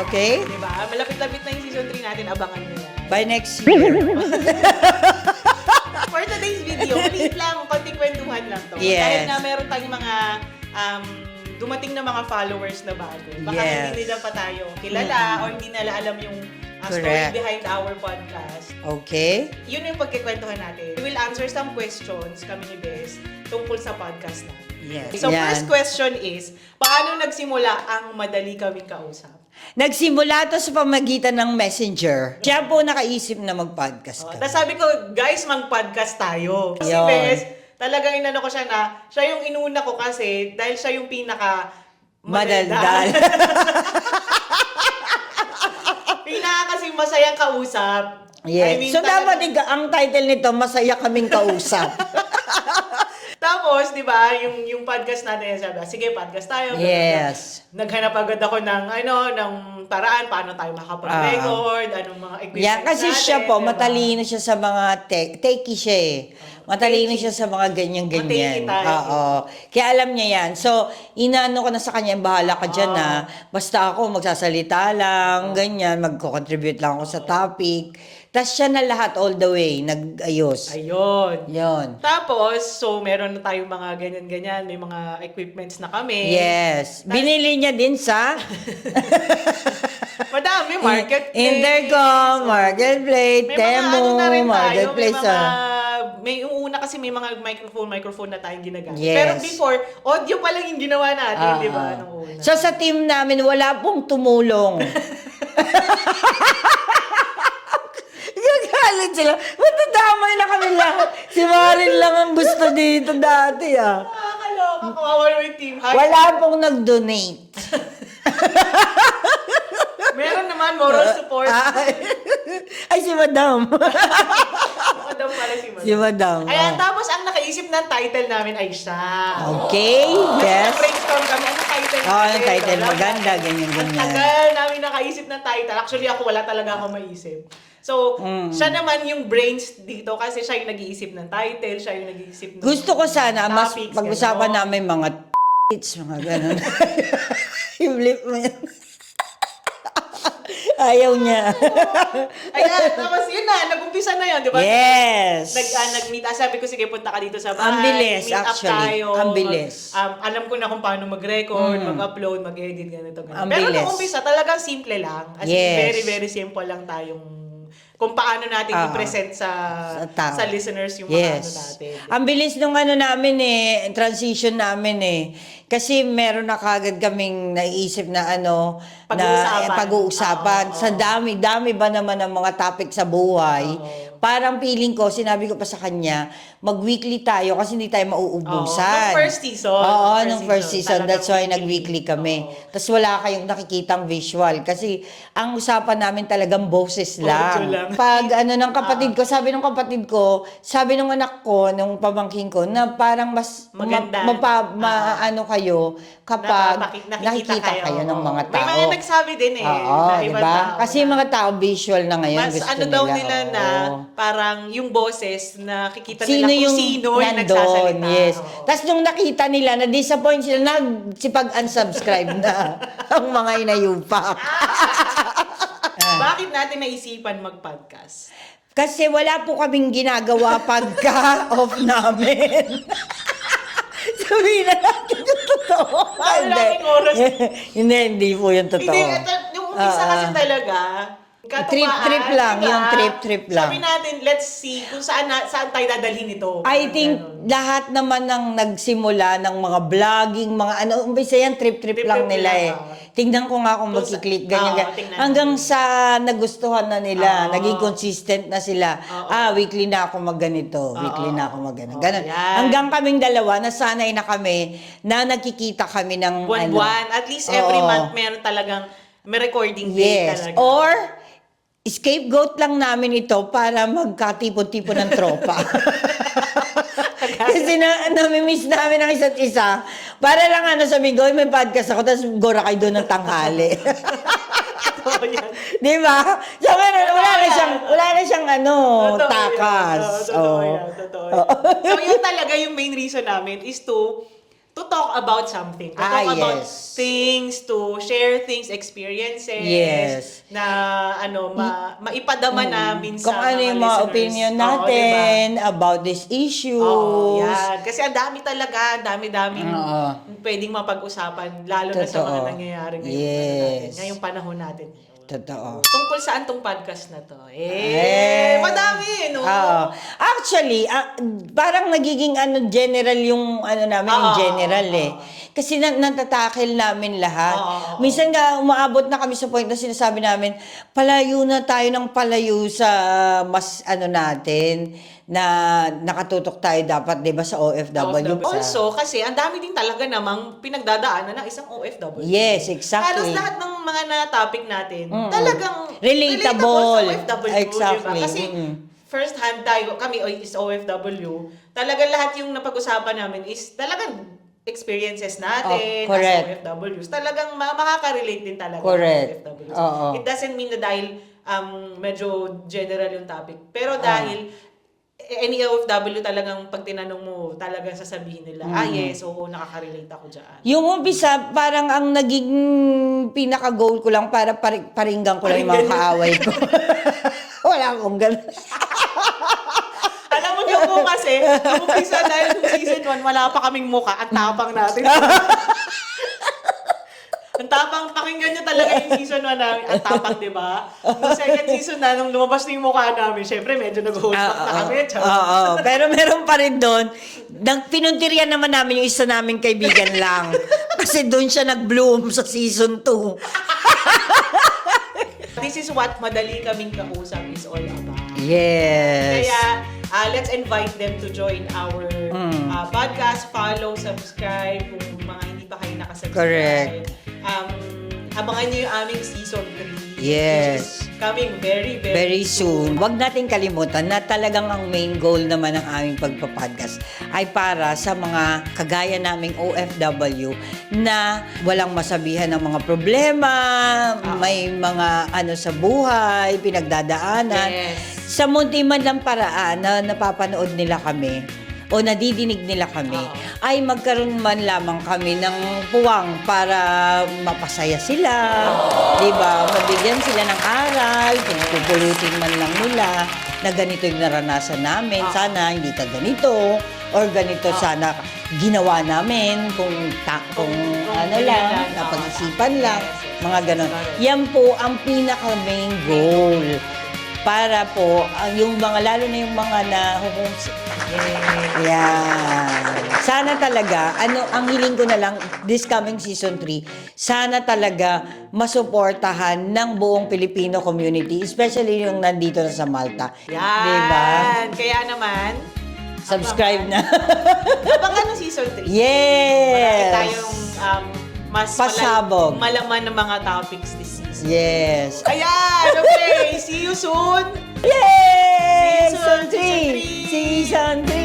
Okay? Diba? Malapit-lapit na yung season 3 natin. Abangan nyo yan. By next year. For today's video, maliit lang, konting kwentuhan lang to. Yes. Dahil na meron tayong mga dumating na mga followers na bago. Baka Yes. hindi nila pa tayo kilala o hindi nila alam yung story Correct. behind our podcast. Okay? Yun yung pagkikwentuhan natin. We will answer some questions kami ni Bes tungkol sa podcast natin. Yes. So Yan. first question is, paano nagsimula ang madali kaming kausap? Nagsimula to sa pamagitan ng Messenger. Siya po nakaisip na mag-podcast ka. Tapos sabi ko, guys, mag-podcast tayo. Kasi Yun. Bes, talagang inano ko siya na, siya yung inuna ko kasi dahil siya yung pinaka Madaldal. pinaka kasi masayang kausap. Yes. I mean, So dapat ang title nito, Masaya Kaming Kausap. Tapos, di ba, yung podcast natin, sabi, sige, podcast tayo. Yes. Naghanap agad ako ng, ng paraan, paano tayo makapag-record, anong mga equipment Yan, kasi natin, siya po, diba? matalino siya sa mga techie siya eh. Matalino siya sa mga ganyan-ganyan. Techie tayo. Oo. Kaya alam niya yan. So, inaano ko na sa kanya, bahala ka dyan na. Basta ako, magsasalita lang, ganyan, magko-contribute lang ako sa topic. Tapos siya na lahat all the way, nag-ayos. Ayun. Yun. Tapos, so meron na tayong mga ganyan-ganyan, may mga equipments na kami. Yes. Binili niya din sa Madami, marketplace. Intercom, Marketplace, May Temu, mga ano na rin tayo, Marketplace. may yung una kasi may mga microphone na tayong ginagamit. Yes. Pero before, audio pa lang yung ginawa natin, di ba, nung una. So sa team namin, wala pong tumulong. Gagalit sila. Matadamay na kami lahat. Si Marin lang ang gusto dito dati Nakakaloka, kawawa naman yung team. Wala pong nag-donate. Meron naman moral support. Ay, si Madam. Madam pala si Madam. Si Madam. Ayan, tapos ang nakaisip ng title namin ay siya. Okay, yes. Nag-brainstorm kami. Anong title Oh, natin? yung title. Wala. Maganda, ganyan-ganyan. Ang tagal namin nakaisip ng title. Actually, ako wala talaga ako maisip. So, siya naman yung brains dito kasi siya yung nag-iisip ng title, siya yung nag-iisip ng Gusto ko sana, mas topics, pag-usapan gano'n. namin mga mga ganun. I-flip mo yan. Ayaw niya. Ayan, tapos yun na, nag-umpisa na yun, di ba? Yes. Nag-meet, sabi ko, sige, punta ka dito sa bahay. Ang bilis, meet up actually. tayo. Ang bilis. Alam ko na kung paano mag-record, mag-upload, mag-edit, ganito, ganito. Ang Pero bilis. nung umpisa, talagang simple lang. As in, Yes. very, very simple lang tayong kung paano natin i-present sa tao. listeners yung mga ano natin. Ang bilis nung ano namin transition namin Kasi meron na kagad kaming naiisip na pag-uusapan. Oo. Sa dami-dami ba naman ng mga topic sa buhay. Parang feeling ko, sinabi ko pa sa kanya, mag-weekly tayo kasi hindi tayo mauubusan. Nung first season. Oo, nung first season. Talagang That's why weekly. nag-weekly kami. Oo. Tapos wala kayong nakikitang visual. Kasi ang usapan namin talagang boses lang. lang. Pag ng kapatid ko, sabi ng kapatid ko, sabi ng anak ko, nung pamangkin ko, na parang mas Maganda. ano kayo kapag nakikita kayo ng mga tao. May mga nagsabi din Oo, na ibang diba? tao Kasi na- yung mga tao visual na ngayon mas gusto ano daw nila. nila na Oo. parang yung boses na nakikita Sino nila kung yung sino yung nandun, nagsasalita. yes. Oo. Tapos nung nakita nila, na-disappoint sila, nagsipag-unsubscribe na ang mga inayupak. Bakit natin naisipan mag-podcast? Kasi wala po kaming ginagawa pagka-off namin. Sabihin na natin yung totoo. Wala kaming oras. Hindi po yung totoo. Hindi, yung umpisa kasi talaga, katuwaan, Trip lang, diba? yung trip lang. Sabi natin, let's see kung saan tayo dadalhin ito. I Parang think ganun. lahat naman ng nagsimula ng mga vlogging, mga umpisa yan, trip lang nila lang, Tingnan ko nga kung magkiklik, ganyan. tingnan Hanggang natin. sa nagustuhan na nila, Oo. naging consistent na sila. Weekly na ako magganito, weekly na ako magganito. Ganon. yan. Hanggang kaming dalawa, nasanay na kami na nagkikita kami ng Buwan-buwan. At least every Oo. month meron talagang may recording day Yes. talaga. Or, scapegoat lang namin ito para magkatipon-tipon ng tropa. Kasi namimiss namin ang isa't isa. Para lang sabihin ko, may podcast ako, tapos gora kayo doon ng tanghali. Totoo yan. Di ba? So, wala na siyang Totoo takas. yan. Totoo yan. So, yun talaga yung main reason namin is to to talk about something. To talk about yes. things, to share things, experiences. Yes. Na maipadama namin sa Kung ano yung mga listeners. opinion Oo, natin about this issues. Oo, yan. Kasi ang dami talaga, dami-daming Oo. pwedeng mapag-usapan, lalo na sa mga Totoo. nangyayari ngayon, Yes. ngayong panahon natin. Totoo. Tungkol saan tong podcast na to? Madami, no? Oo. Actually, parang nagiging general yung namin in general Kasi natatakil namin lahat. Minsan nga umaabot na kami sa point na sinasabi namin, palayo na tayo ng palayo sa mas natin na nakatutok tayo dapat, 'di ba, sa OFW. Also, kasi ang dami din talaga namang pinagdadaanan ng isang OFW. Yes, exactly. Halos lahat ng mga na-topic natin, talagang Relatable. sa OFW. Exactly. Diba? Kasi first hand tayo, kami is OFW, talagang lahat yung napag-usapan namin is talagang experiences natin as OFWs. Talagang makaka-relate din talaga Correct. ang OFWs. Oo. It doesn't mean na dahil medyo general yung topic. Pero dahil any OFW talagang pag tinanong mo, talagang sasabihin nila, yes, oo, nakaka-relate ako dyan. Yung umpisa, parang ang naging pinaka-goal ko lang para paringgan ko lang yung mga kaaway ko. Wala akong ganun. Alam mo niyo po kasi, ang umpisa dahil nung season 1, wala pa kaming muka, ang tapang natin. Ang tapang, pakinggan nyo talaga yung season 1 namin. Ang tapang, di ba? Nung second season na, nung lumabas na yung mukha namin, syempre medyo nag-hold back na kami. Oo, pero meron pa rin doon. Pinuntiryan naman namin yung isa naming kaibigan lang. Kasi doon siya nag-bloom sa season 2. This is what madali kaming kausap is all about. Yes. Kaya, let's invite them to join our podcast, follow, subscribe, kung mga hindi pa kayo nakasubscribe. Correct. Abangan nyo yung aming season 3. Yes. Which is coming very, Very soon. Huwag natin kalimutan na talagang ang main goal naman ng aming pagpa-podcast ay para sa mga kagaya naming OFW na walang masabihan ng mga problema, may mga sa buhay, pinagdadaanan. Yes. Sa munti man lang paraan na napapanood nila kami o nadidinig nila kami, ay magkaroon man lamang kami ng puwang para mapasaya sila, di ba? Mabigyan sila ng aral, kung pupulutin man lang nila na ganito yung naranasan namin, sana hindi ka ganito, or ganito sana ginawa namin, kung napag-isipan lang, mga ganon. Yan po ang pinaka-main goal. Para po, yung mga, lalo na yung mga yan. Sana talaga, ang hiling ko na lang, this coming season 3, sana talaga masuportahan ng buong Filipino community, especially yung nandito na sa Malta. Yan. Diba? Kaya naman, Subscribe na. abangan ng season 3. Yes! Marami tayong mas Pasabog. malaman ng mga topics this season. Yes. Ayan! Okay! See you soon! Yay! Season Season 3! 3! Season 3!